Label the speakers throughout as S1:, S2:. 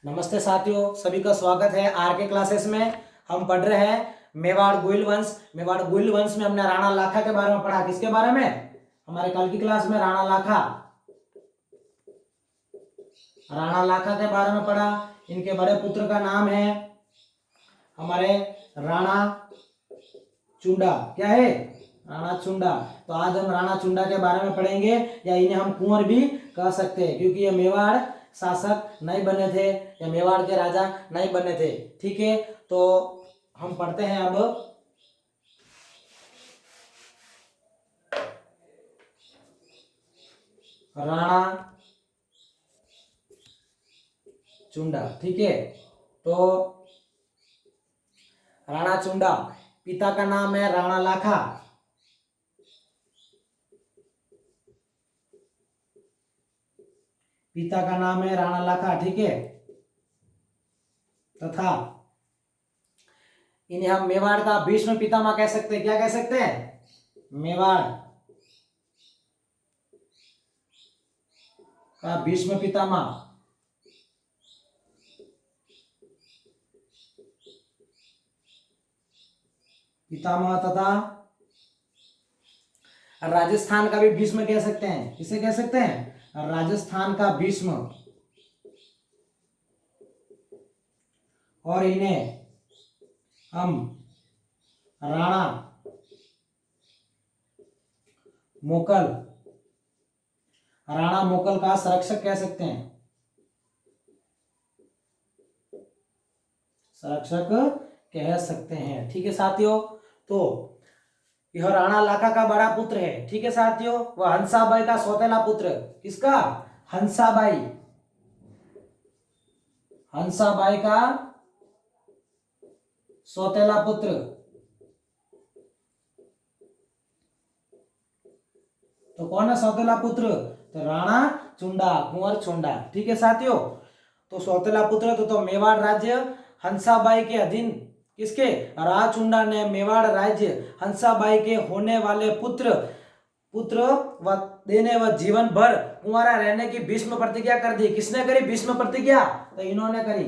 S1: नमस्ते साथियों, सभी का स्वागत है आर के क्लासेस में। हम पढ़ रहे हैं मेवाड़ गोइल वंश। मेवाड़ गोइल वंश में हमने राणा लाखा के बारे में पढ़ा। किसके बारे में? हमारे कल की क्लास में राणा लाखा के बारे में पढ़ा। इनके बड़े पुत्र का नाम है हमारे राणा चुंडा। क्या है? राणा चुंडा। तो आज हम राणा चुंडा के बारे में पढ़ेंगे, या इन्हें हम कुंवर भी कह सकते हैं, क्योंकि ये मेवाड़ शासक नहीं बने थे या मेवाड़ के राजा नहीं बने थे। ठीक है, तो हम पढ़ते हैं अब राणा चुंडा। ठीक है, तो राणा चुंडा, पिता का नाम है राणा लाखा। पिता का नाम है राणा लाखा। ठीक है, तथा इन्हें हम मेवाड़ का भीष्म पितामह कह सकते हैं। क्या कह सकते हैं? मेवाड़ का भीष्म पितामह। तथा राजस्थान का भी भीष्म कह सकते हैं। किसे कह सकते हैं? राजस्थान का भीष्म। और इन्हें हम राणा मोकल का संरक्षक कह सकते हैं। ठीक है साथियों, तो यह राणा लाखा का बड़ा पुत्र है। ठीक है साथियों, वह हंसाबाई का सौतेला पुत्र। किसका? हंसाबाई का सौतेला पुत्र। तो कौन है सौतेला पुत्र? तो राणा चुंडा, कुंवर चुंडा। ठीक है साथियों, तो सौतेला पुत्र तो मेवाड़ राज्य हंसाबाई के अधीन। किसके? राचुंडा ने मेवाड़ राज्य हंसाबाई के होने वाले पुत्र व देने व जीवन भर कुंवारा रहने की भीष्म प्रतिज्ञा कर दी। किसने करी भीष्म प्रतिज्ञा? तो इन्होंने करी,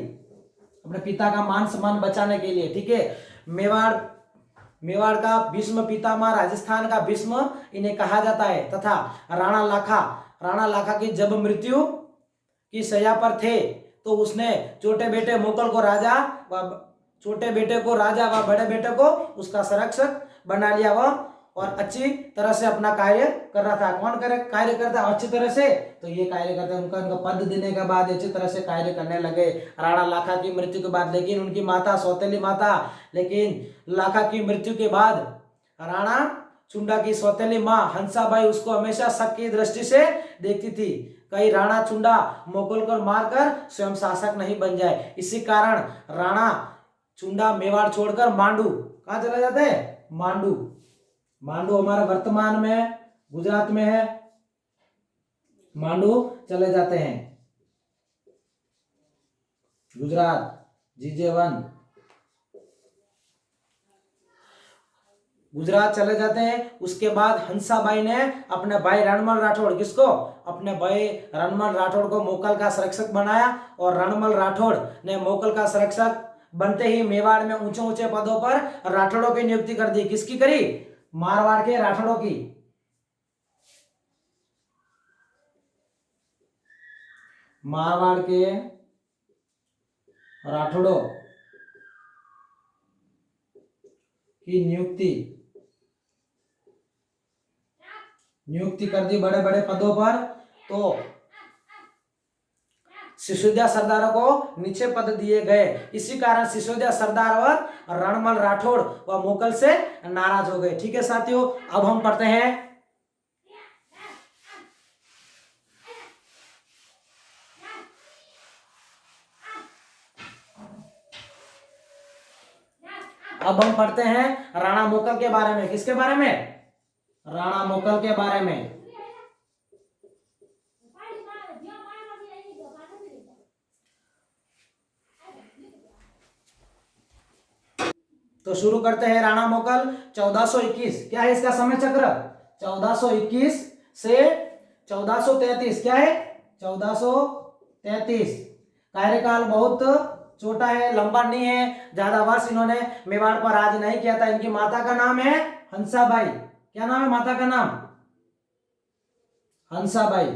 S1: अपने पिता का मान सम्मान बचाने के लिए। ठीक है, मेवाड़ का भीष्म पितामह, राजस्थान का भीष्म इन्हें कहा जाता है। तथा राणा लाखा की जब मृत्यु की शैया पर थे, तो उसने छोटे बेटे मोकल को राजा व बड़े बेटे को उसका संरक्षक बना लिया। वह और अच्छी तरह से अपना कार्य कर रहा था। कौन कार्य करता है अच्छी तरह से? तो ये कार्य करते हैं। उनका पद देने के बाद अच्छी तरह से कार्य करने लगे राणा लाखा की मृत्यु के बाद। लेकिन उनकी माता सौतेली माता, लेकिन लाखा की मृत्यु के बाद राणा चुंडा की सौतेली माँ हंसाबाई उसको हमेशा शक की दृष्टि से देखती थी, कहीं राणा चुंडा मोगल को मारकर स्वयं शासक नहीं बन जाए। इसी कारण राणा चुंडा मेवाड़ छोड़कर मांडू, कहाँ चले जाते हैं? मांडू हमारा वर्तमान में गुजरात में है। मांडू चले जाते हैं, गुजरात जीजे1 गुजरात चले जाते हैं। उसके बाद हंसाबाई ने अपने भाई रणमल राठौड़, किसको? अपने भाई रणमल राठौड़ को मोकल का संरक्षक बनाया। और रणमल राठौड़ ने मोकल का संरक्षक बनते ही मेवाड़ में ऊंचे ऊंचे पदों पर राठौड़ों की नियुक्ति कर दी। किसकी करी? मारवाड़ के राठौड़ों की। मारवाड़ के राठौड़ों की नियुक्ति कर दी बड़े बड़े पदों पर। तो सिसोदिया सरदारों को नीचे पद दिए गए। इसी कारण सिसोदिया सरदार और रणमल राठौड़ व मोकल से नाराज हो गए। ठीक है साथियों, अब हम पढ़ते हैं राणा मोकल के बारे में। किसके बारे में? राणा मोकल के बारे में। तो शुरू करते हैं राणा मोकल 1421। क्या है इसका समय चक्र? 1421 से 1433। क्या है? 1433 कार्यकाल बहुत छोटा है, लंबा नहीं है, ज्यादा वर्ष इन्होंने मेवाड़ पर राज नहीं किया था। इनकी माता का नाम है हंसाबाई। क्या नाम है माता का नाम? हंसाबाई।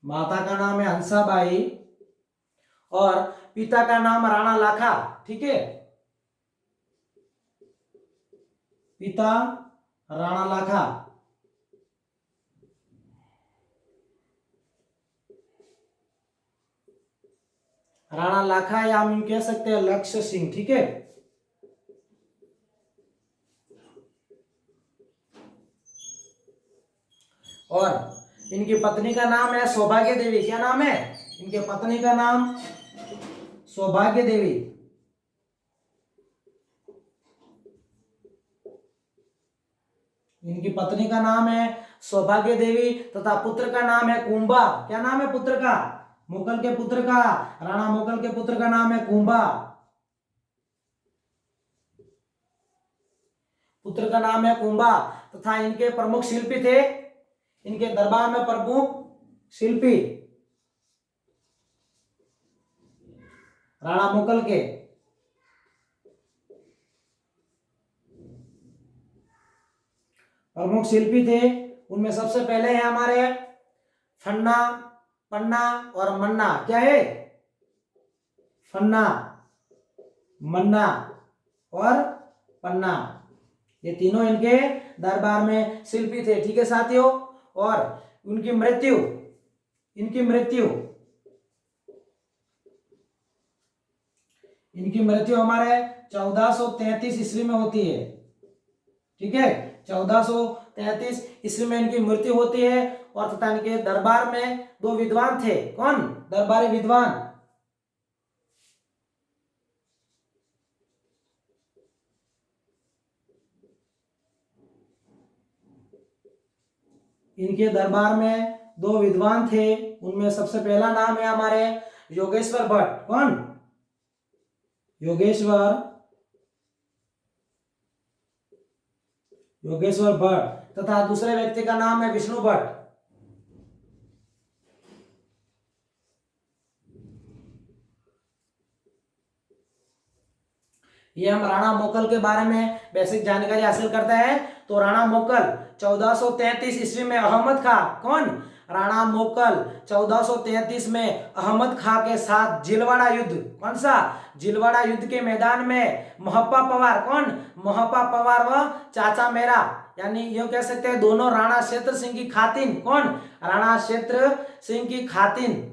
S1: माता का नाम है हंसाबाई और पिता का नाम राणा लाखा। ठीक है, पिता राणा लाखा। राणा लाखा या हम कह सकते हैं लक्ष्य सिंह। ठीक है, और इनकी पत्नी का नाम है सौभाग्य देवी। क्या नाम है इनके पत्नी का नाम? सौभाग्य देवी। इनकी पत्नी का नाम है सौभाग्य देवी तथा पुत्र का नाम है कुंभा। क्या नाम है पुत्र का? मुगल के पुत्र का, राणा मुगल के पुत्र का नाम है कुंभा। पुत्र का नाम है कुंभा तथा इनके प्रमुख शिल्पी थे, इनके दरबार में प्रमुख शिल्पी राणा मुगल के प्रमुख शिल्पी थे। उनमें सबसे पहले है हमारे फन्ना, पन्ना और मन्ना। क्या है? फन्ना, मन्ना और पन्ना, ये तीनों इनके दरबार में शिल्पी थे। ठीक है साथियों, और उनकी मृत्यु, इनकी मृत्यु इनकी मृत्यु हमारे 1433 ईस्वी में होती है। ठीक है, 1433 ईस्वी में इनकी मृत्यु होती है। और तथा इनके दरबार में दो विद्वान थे। कौन? दरबारी विद्वान। इनके दरबार में दो विद्वान थे, उनमें सबसे पहला नाम है हमारे योगेश्वर भट्ट। कौन? योगेश्वर भट्ट तथा दूसरे व्यक्ति का नाम है विष्णु भट्ट। ये हम राणा मोकल के बारे में बेसिक जानकारी हासिल करते हैं। तो राणा मोकल 1433 ईस्वी में अहमद खां, कौन? राणा मोकल 1433 में अहमद खां के साथ जिलवाड़ा युद्ध, कौन सा? जिलवाड़ा युद्ध के मैदान में मोहप्पा पवार, कौन? मोहप्पा पवार व चाचा मेरा, यानी ये कह सकते हैं दोनों राणा क्षेत्र सिंह की खातिन। कौन? राणा क्षेत्र सिंह की खातिन,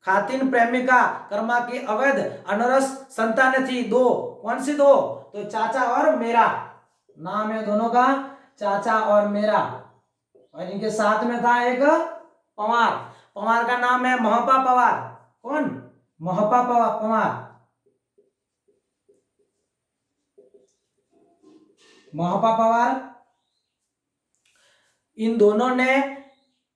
S1: खातिन प्रेमिका कर्मा की अवैध अनरस संतान थी दो। कौन सी दो? तो चाचा और मेरा, नाम है दोनों का चाचा और मेरा। और इनके साथ में था एक पवार, पवार का नाम है मोहप्पा पवार। कौन? मोहप्पा पवार, मोहप्पा पवार। इन दोनों ने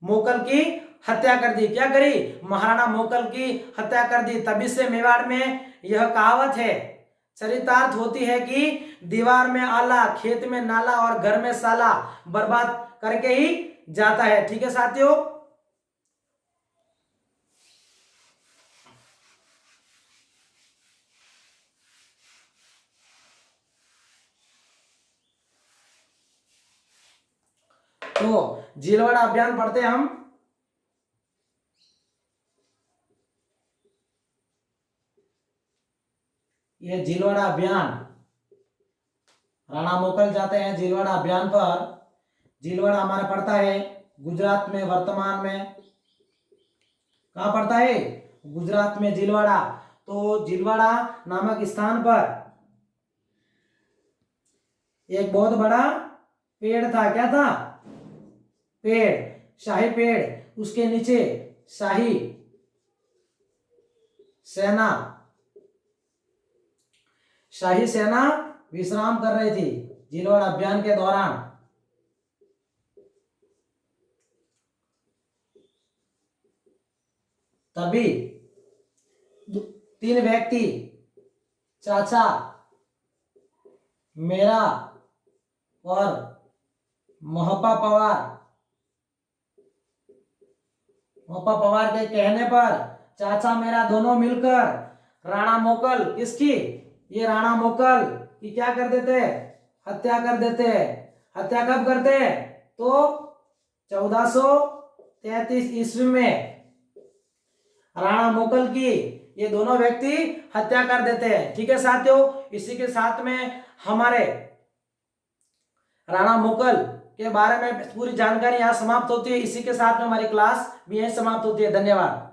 S1: मोकल की हत्या कर दी। क्या करी? महाराणा मोकल की हत्या कर दी। तभी से मेवाड़ में यह कहावत है, चरितार्थ होती है कि दीवार में आला, खेत में नाला और घर में साला, बर्बाद करके ही जाता है। ठीक है साथियों, तो जिलवाड़ा अभियान पढ़ते हैं हम। ये जिलवाड़ा अभियान, राणा मोकल जाते हैं जिलवाड़ा अभियान पर। जिलवाड़ा हमारा पड़ता है गुजरात में, वर्तमान में कहाँ पड़ता है? गुजरात में जिलवाड़ा। तो जिलवाड़ा नामक स्थान पर एक बहुत बड़ा पेड़ था। क्या था? पेड़, शाही पेड़। उसके नीचे शाही सेना, शाही सेना विश्राम कर रही थी जिलवाड़ा अभियान के दौरान। तभी तीन व्यक्ति, चाचा मेरा और मोहप्पा पवार, मोपा पवार के कहने पर चाचा मेरा दोनों मिलकर राणा मोकल किसकी, ये राणा मोकल की क्या कर देते, हत्या कर देते। हत्या कब करते, तो 1433 ईस्वी में राणा मोकल की ये दोनों व्यक्ति हत्या कर देते हैं। ठीक है साथियों, इसी के साथ में हमारे राणा मोकल के बारे में पूरी जानकारी यहाँ समाप्त होती है। इसी के साथ में हमारी क्लास भी यहीं समाप्त होती है। धन्यवाद।